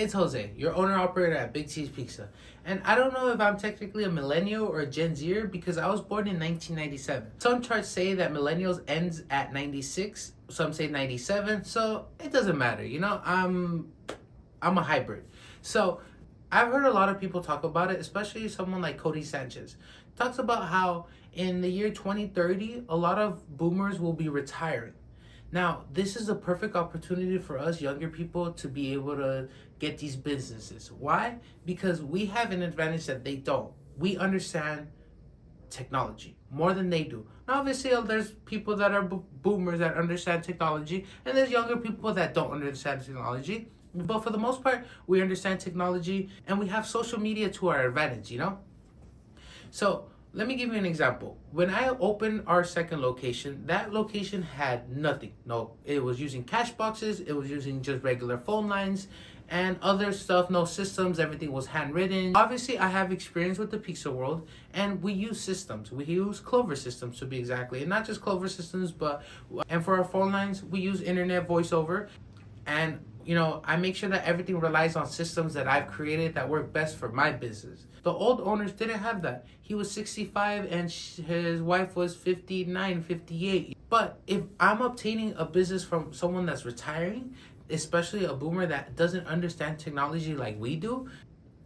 It's Jose, your owner operator at Big Cheese Pizza. And I don't know if I'm technically a millennial or a Gen Zer because I was born in 1997. Some charts say that millennials ends at 96, some say 97, so it doesn't matter, I'm a hybrid. So I've heard a lot of people talk about it, especially someone like Cody Sanchez. Talks about how in the year 2030, a lot of boomers will be retiring. Now, this is a perfect opportunity for us younger people to be able to get these businesses. Why? Because we have an advantage that they don't. We understand technology more than they do. Now, obviously, there's people that are boomers that understand technology, and there's younger people that don't understand technology. But for the most part, we understand technology, and we have social media to our advantage. So, let me give you an example. When I opened our second location, that location had nothing. No, it was using cash boxes, it was using just regular phone lines and other stuff, no systems, everything was handwritten. Obviously, I have experience with the pizza world, and we use systems. We use Clover systems to be exactly, and not just Clover systems, and for our phone lines, we use internet voiceover. And I make sure that everything relies on systems that I've created that work best for my business. The old owners didn't have that. He was 65 and his wife was 59, 58. But if I'm obtaining a business from someone that's retiring, especially a boomer that doesn't understand technology like we do,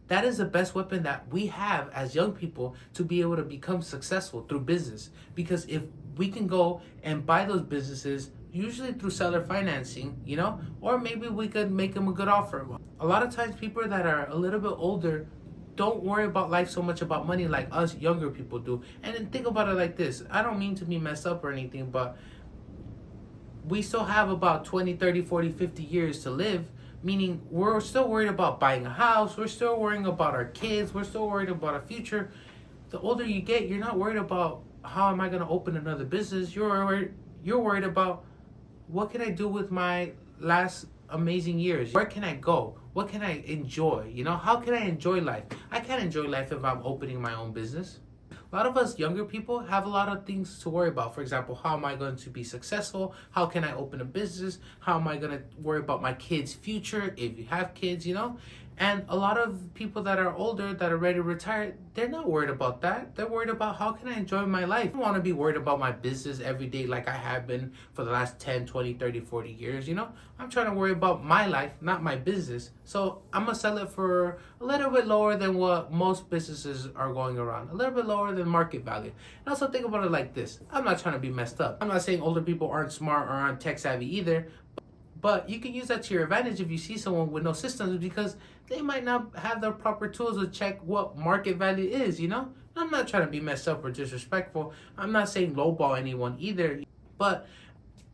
that is the best weapon that we have as young people to be able to become successful through business. Because if we can go and buy those businesses, usually through seller financing, or maybe we could make them a good offer. A lot of times people that are a little bit older don't worry about life so much about money like us younger people do. And then think about it like this. I don't mean to be messed up or anything, but we still have about 20, 30, 40, 50 years to live, meaning we're still worried about buying a house. We're still worrying about our kids. We're still worried about our future. The older you get, you're not worried about how am I going to open another business. You're worried about what can I do with my last amazing years? Where can I go? What can I enjoy? How can I enjoy life? I can't enjoy life if I'm opening my own business. A lot of us younger people have a lot of things to worry about. For example, how am I going to be successful? How can I open a business? How am I going to worry about my kids' future if you have kids, And a lot of people that are older, that are ready to retire, they're not worried about that. They're worried about how can I enjoy my life. I don't want to be worried about my business every day like I have been for the last 10, 20, 30, 40 years, I'm trying to worry about my life, not my business. So I'm going to sell it for a little bit lower than what most businesses are going around. A little bit lower than market value. And also think about it like this. I'm not trying to be messed up. I'm not saying older people aren't smart or aren't tech savvy either. But you can use that to your advantage if you see someone with no systems, because they might not have the proper tools to check what market value is, I'm not trying to be messed up or disrespectful. I'm not saying lowball anyone either. But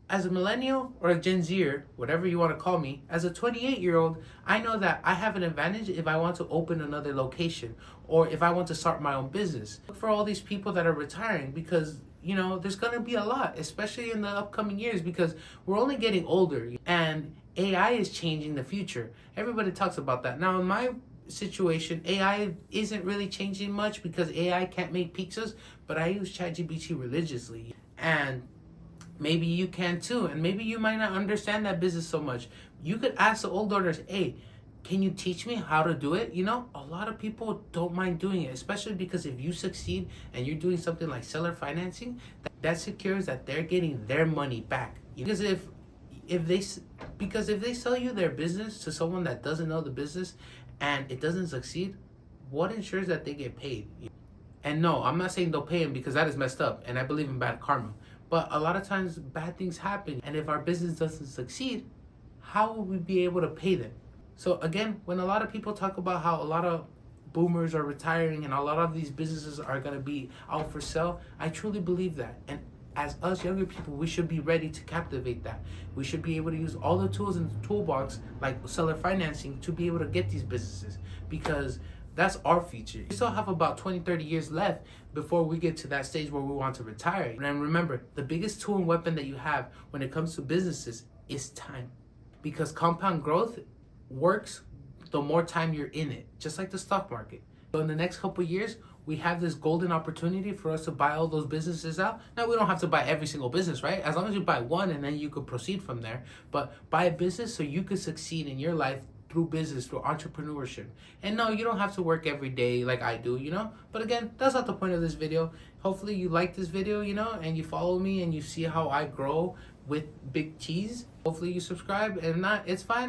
as a millennial or a Gen Zer, whatever you want to call me, as a 28-year-old, I know that I have an advantage if I want to open another location or if I want to start my own business. Look for all these people that are retiring because there's going to be a lot, especially in the upcoming years, because we're only getting older and AI is changing the future. Everybody talks about that. Now, in my situation, AI isn't really changing much because AI can't make pizzas, but I use ChatGPT religiously. And maybe you can too. And maybe you might not understand that business so much. You could ask the old owners, hey, can you teach me how to do it? A lot of people don't mind doing it, especially because if you succeed and you're doing something like seller financing, that secures that they're getting their money back. Because if they sell you their business to someone that doesn't know the business and it doesn't succeed, what ensures that they get paid? And no, I'm not saying they'll pay them because that is messed up, and I believe in bad karma. But a lot of times bad things happen, and if our business doesn't succeed, how will we be able to pay them? So again, when a lot of people talk about how a lot of boomers are retiring and a lot of these businesses are going to be out for sale, I truly believe that. And as us younger people, we should be ready to captivate that. We should be able to use all the tools in the toolbox, like seller financing, to be able to get these businesses, because that's our future. We still have about 20, 30 years left before we get to that stage where we want to retire. And remember, the biggest tool and weapon that you have when it comes to businesses is time. Because compound growth works the more time you're in it, just like the stock market. So in the next couple of years, we have this golden opportunity for us to buy all those businesses out. Now, we don't have to buy every single business, right? As long as you buy one and then you could proceed from there. But buy a business so you could succeed in your life through business, through entrepreneurship. And no, you don't have to work every day like I do, But again, that's not the point of this video. Hopefully you like this video, and you follow me and you see how I grow with Big Cheese. Hopefully you subscribe. And if not, it's fine.